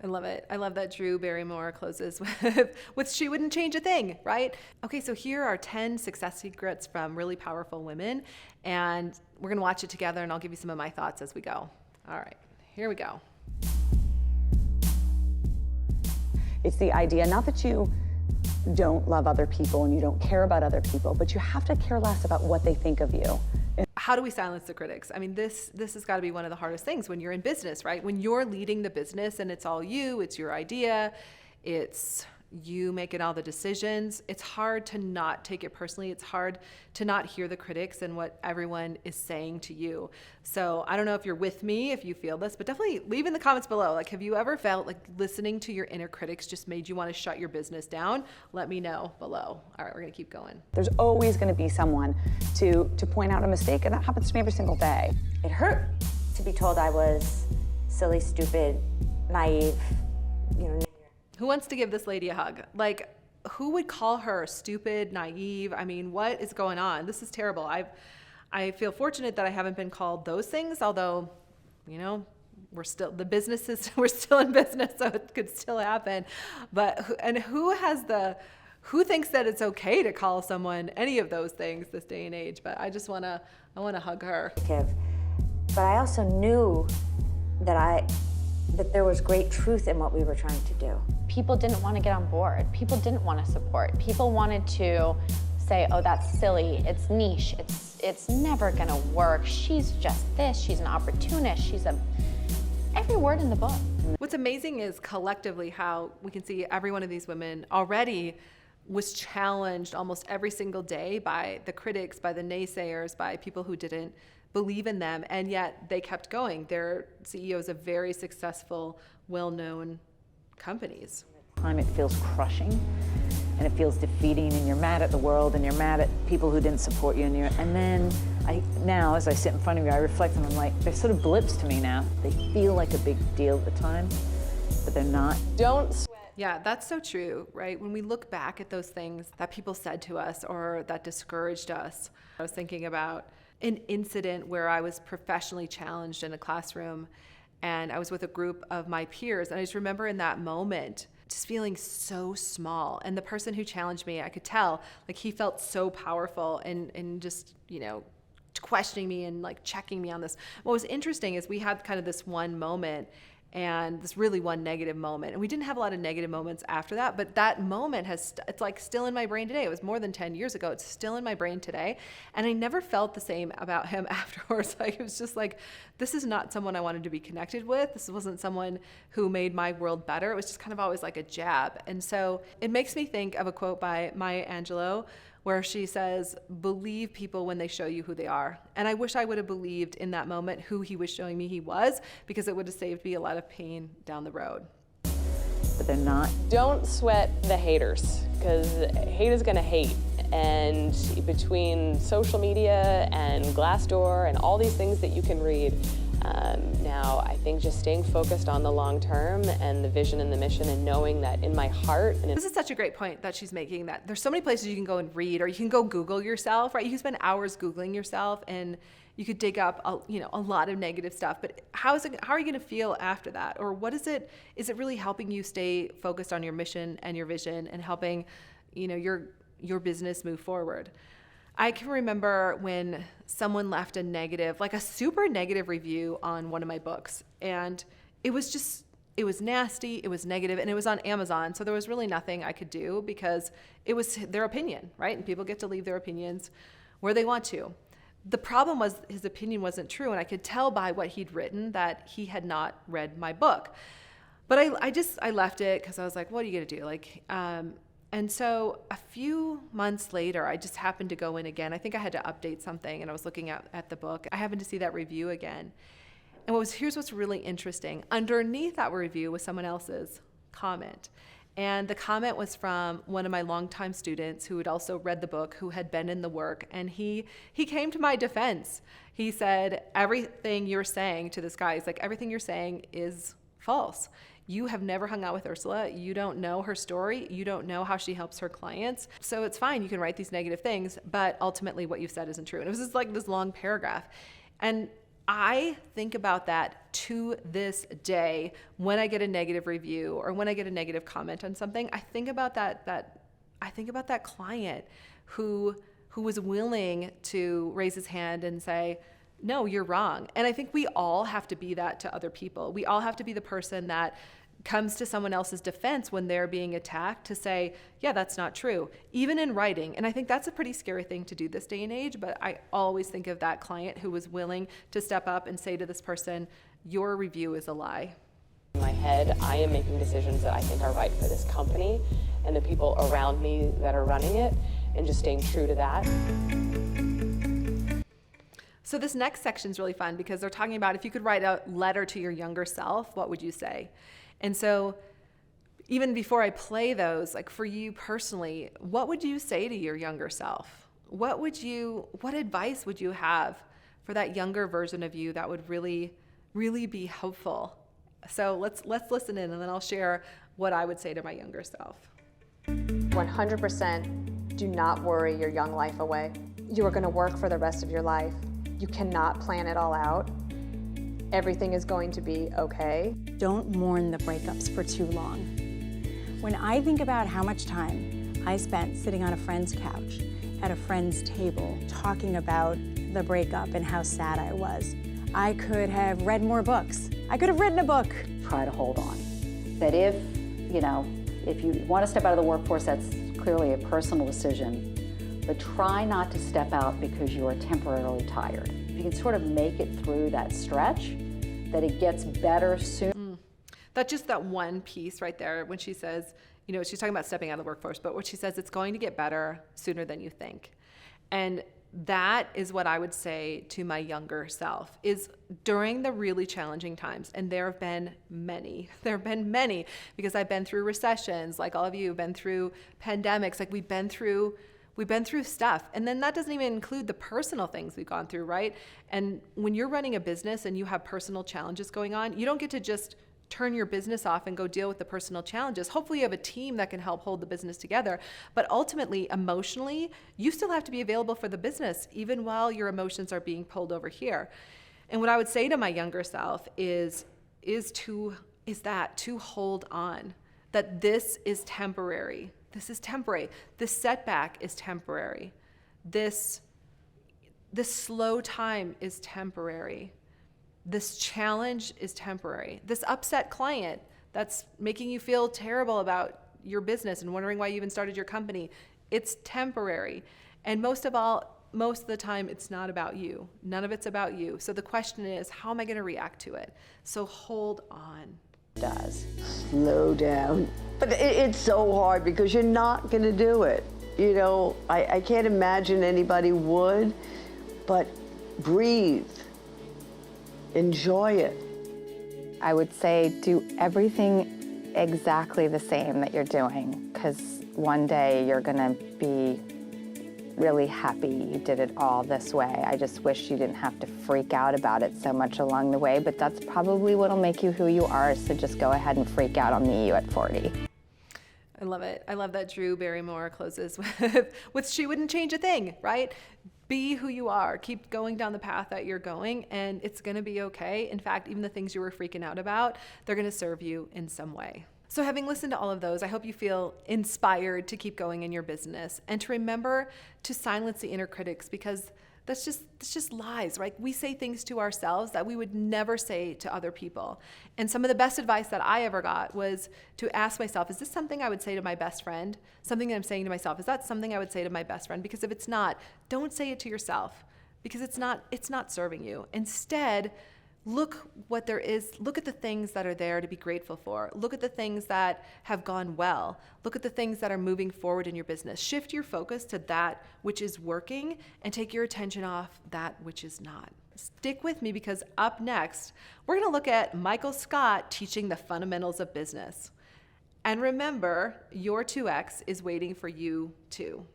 I love it. I love that Drew Barrymore closes with she wouldn't change a thing, right? Okay, so here are 10 success secrets from really powerful women, and we're going to watch it together, and I'll give you some of my thoughts as we go. All right, here we go. It's the idea, not that you don't love other people and you don't care about other people, but you have to care less about what they think of you. How do we silence the critics? I mean, this has got to be one of the hardest things when you're in business, right? When you're leading the business and it's all you, it's your idea, it's you making all the decisions. It's hard to not take it personally. It's hard to not hear the critics and what everyone is saying to you. So I don't know if you're with me, if you feel this, but definitely leave in the comments below. Like, have you ever felt like listening to your inner critics just made you want to shut your business down? Let me know below. All right, we're going to keep going. There's always going to be someone to point out a mistake, and that happens to me every single day. It hurt to be told I was silly, stupid, naive, you know. Who wants to give this lady a hug? Like, who would call her stupid, naive? I mean, what is going on? This is terrible. I feel fortunate that I haven't been called those things, although, you know, we're still in business, so it could still happen. But who thinks that it's okay to call someone any of those things this day and age? But I want to hug her. But I also knew that there was great truth in what we were trying to do. People didn't want to get on board. People didn't want to support. People wanted to say, oh, that's silly, it's niche, it's never gonna work, she's just this, she's an opportunist, every word in the book. What's amazing is collectively how we can see every one of these women already was challenged almost every single day by the critics, by the naysayers, by people who didn't believe in them, and yet they kept going. They're CEOs of very successful, well-known companies. It feels crushing and it feels defeating, and you're mad at the world and you're mad at people who didn't support you, and then now as I sit in front of you, I reflect and I'm like, they're sort of blips to me now. They feel like a big deal at the time, but they're not. Don't sweat. Yeah, that's so true, right? When we look back at those things that people said to us or that discouraged us, I was thinking about an incident where I was professionally challenged in a classroom, and I was with a group of my peers, and I just remember in that moment just feeling so small. And the person who challenged me, I could tell, like, he felt so powerful and just, you know, questioning me and like checking me on this. What was interesting is we had kind of this one moment, and this really one negative moment. And we didn't have a lot of negative moments after that, but that moment it's like still in my brain today. It was more than 10 years ago. It's still in my brain today. And I never felt the same about him afterwards. Like, it was just like, this is not someone I wanted to be connected with. This wasn't someone who made my world better. It was just kind of always like a jab. And so it makes me think of a quote by Maya Angelou, where she says, believe people when they show you who they are. And I wish I would have believed in that moment who he was showing me he was, because it would have saved me a lot of pain down the road. But they're not. Don't sweat the haters, because hate is gonna hate. And between social media and Glassdoor and all these things that you can read, now I think just staying focused on the long term and the vision and the mission, and knowing that in my heart. This is such a great point that she's making, that there's so many places you can go and read, or you can go Google yourself, right? You can spend hours Googling yourself, and you could dig up a lot of negative stuff, but how are you gonna feel after that? Or what is it really helping you stay focused on your mission and your vision and helping, you know, your business move forward? I can remember when someone left a super negative review on one of my books, and it was nasty, it was negative, and it was on Amazon, so there was really nothing I could do because it was their opinion, right? And people get to leave their opinions where they want to. The problem was his opinion wasn't true, and I could tell by what he'd written that he had not read my book. But I left it because I was like, what are you gonna do? And so a few months later, I just happened to go in again. I think I had to update something, and I was looking at the book. I happened to see that review again. And here's what's really interesting. Underneath that review was someone else's comment. And the comment was from one of my longtime students who had also read the book, who had been in the work, and he came to my defense. He said, everything you're saying to this guy is like, everything you're saying is false. You have never hung out with Ursula. You don't know her story. You don't know how she helps her clients. So it's fine. You can write these negative things, but ultimately what you've said isn't true. And it was just like this long paragraph. And I think about that to this day when I get a negative review or when I get a negative comment on something. I think about that client who was willing to raise his hand and say, no, you're wrong. And I think we all have to be that to other people. We all have to be the person that comes to someone else's defense when they're being attacked to say, yeah, that's not true, even in writing. And I think that's a pretty scary thing to do this day and age, but I always think of that client who was willing to step up and say to this person, your review is a lie. In my head, I am making decisions that I think are right for this company and the people around me that are running it, and just staying true to that. So this next section is really fun because they're talking about if you could write a letter to your younger self, what would you say? And so even before I play those, like for you personally, what would you say to your younger self? What advice would you have for that younger version of you that would really, really be helpful? So let's listen in, and then I'll share what I would say to my younger self. 100% do not worry your young life away. You are going to work for the rest of your life. You cannot plan it all out. Everything is going to be okay. Don't mourn the breakups for too long. When I think about how much time I spent sitting on a friend's couch at a friend's table talking about the breakup and how sad I was, I could have read more books. I could have written a book. Try to hold on. That if you want to step out of the workforce, that's clearly a personal decision, but try not to step out because you are temporarily tired. If you can sort of make it through that stretch, that it gets better soon. That's just that one piece right there when she says, she's talking about stepping out of the workforce, but what she says, it's going to get better sooner than you think. And that is what I would say to my younger self, is during the really challenging times, and there have been many, because I've been through recessions, like all of you have been through pandemics, like we've been through stuff. And then that doesn't even include the personal things we've gone through, right? And when you're running a business and you have personal challenges going on, you don't get to just turn your business off and go deal with the personal challenges. Hopefully you have a team that can help hold the business together. But ultimately, emotionally, you still have to be available for the business, even while your emotions are being pulled over here. And what I would say to my younger self is to hold on, that this is temporary. This is temporary. This setback is temporary. This slow time is temporary. This challenge is temporary. This upset client that's making you feel terrible about your business and wondering why you even started your company, it's temporary. And most of the time, it's not about you. None of it's about you. So the question is, how am I going to react to it? So hold on. Does. Slow down. But it's so hard because you're not going to do it. I can't imagine anybody would, but breathe. Enjoy it. I would say do everything exactly the same that you're doing, because one day you're going to be really happy you did it all this way. I just wish you didn't have to freak out about it so much along the way, but that's probably what'll make you who you are, so just go ahead and freak out on the you at 40. I love it. I love that Drew Barrymore closes with she wouldn't change a thing, right? Be who you are. Keep going down the path that you're going, and it's going to be okay. In fact, even the things you were freaking out about, they're going to serve you in some way. So having listened to all of those, I hope you feel inspired to keep going in your business and to remember to silence the inner critics, because that's just lies, right? We say things to ourselves that we would never say to other people. And some of the best advice that I ever got was to ask myself, is this something I would say to my best friend? Something that I'm saying to myself, is that something I would say to my best friend? Because if it's not, don't say it to yourself, because it's not serving you. Instead, look what there is. Look at the things that are there to be grateful for. Look at the things that have gone well. Look at the things that are moving forward in your business. Shift your focus to that which is working and take your attention off that which is not. Stick with me, because up next, we're going to look at Michael Scott teaching the fundamentals of business. And remember, your 2X is waiting for you too.